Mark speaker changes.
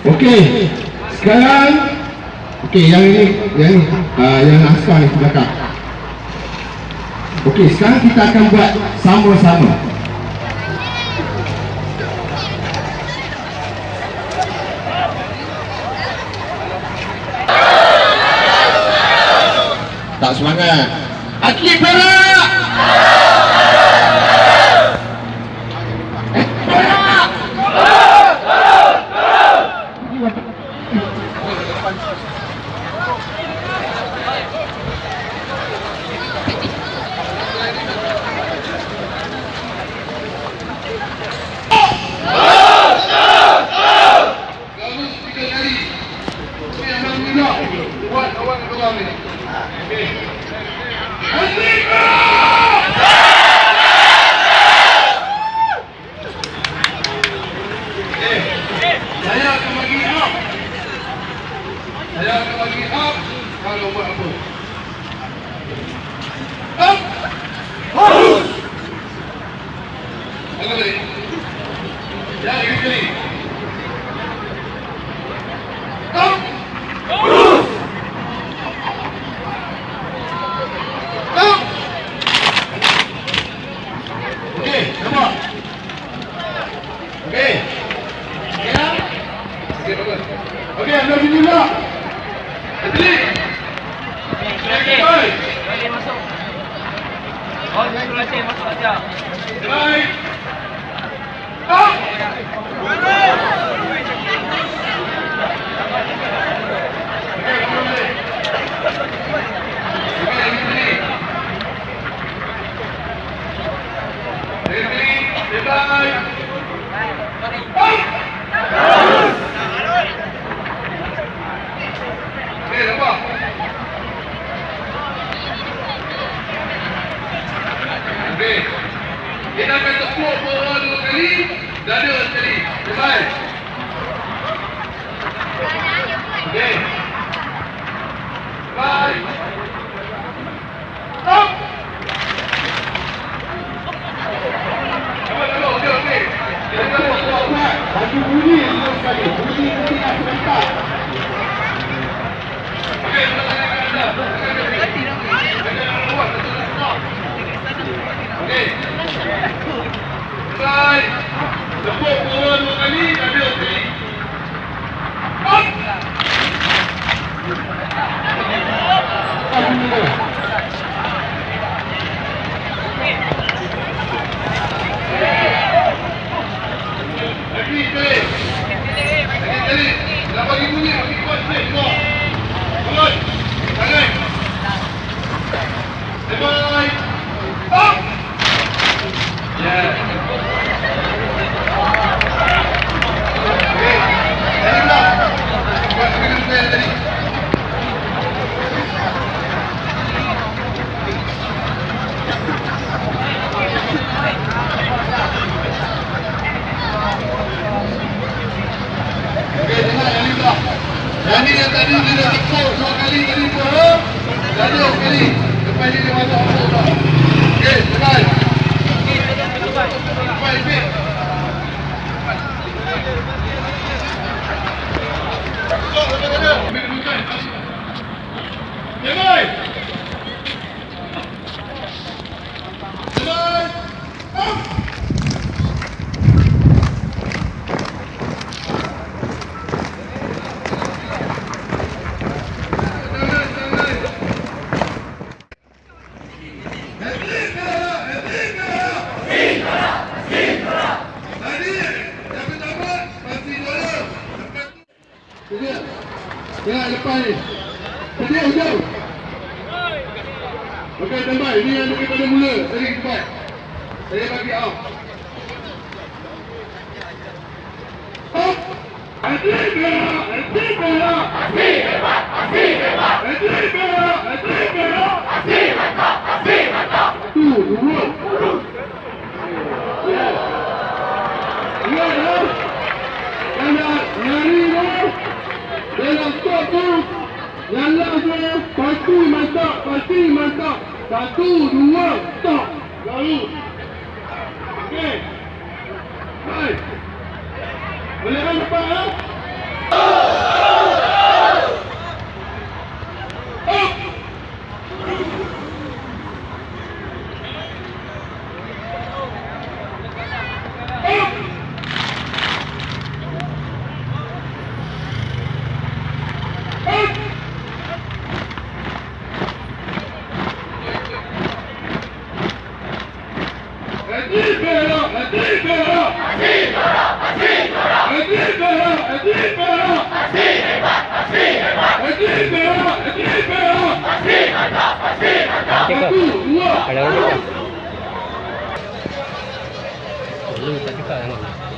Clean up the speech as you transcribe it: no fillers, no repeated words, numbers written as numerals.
Speaker 1: Okey, sekarang yang askar ni belakang. Okey, sekarang kita akan buat sama-sama. Tak semangat. Atlet Perak. Kalau buat apa? Up! Harus! Angkat balik. Ya, ini kali. Up! Harus! Up! Okey, nampak? Okey. Ya? Okey, bagus. Okey, anda sini pula. Balik.
Speaker 2: Boleh masuk. Oh, saya latih masuk aja.
Speaker 1: Baik. Stop. Kita akan tepuk bawah 2 kali, dada sekali. Baik. Okey. Baik. Stop. Okey. Kita tepuk kuat-kuat. Bagi bunyi sekali. Bunyi nanti nak sebentar. Okey, kita akan ada. Okey. Baik. Tepuk bawah 2 kali, dada sekali. Up. Lagi kali. Dah bagi bunyi, bagi kuat sikit. Bangun. Tangan. Bye. Up. Yeah. Okay. Tadi pula. Buat kena saya tadi. Okey, dengar yang ni pula. Yang ni yang tadi dia dah tekuk 2 kali tadi tu. Dada sekali. Lepas ni dia masuk apa pula. Okey, tekan. Baik, baik. Baik. Tengah lepas ni. Jauh. Okey, tambah. Ini yang daripada mula. Tadi cepat. Saya bagi out. Up. Atlet Perak. Atlet Perak. Asli hebat. Atlet Perak. Asli hebat. stop. 1, 2, stop. Lalu. Okey. Hai. Boleh kan lepas ya?
Speaker 3: Ada orang tak? Lu tak cakap kan?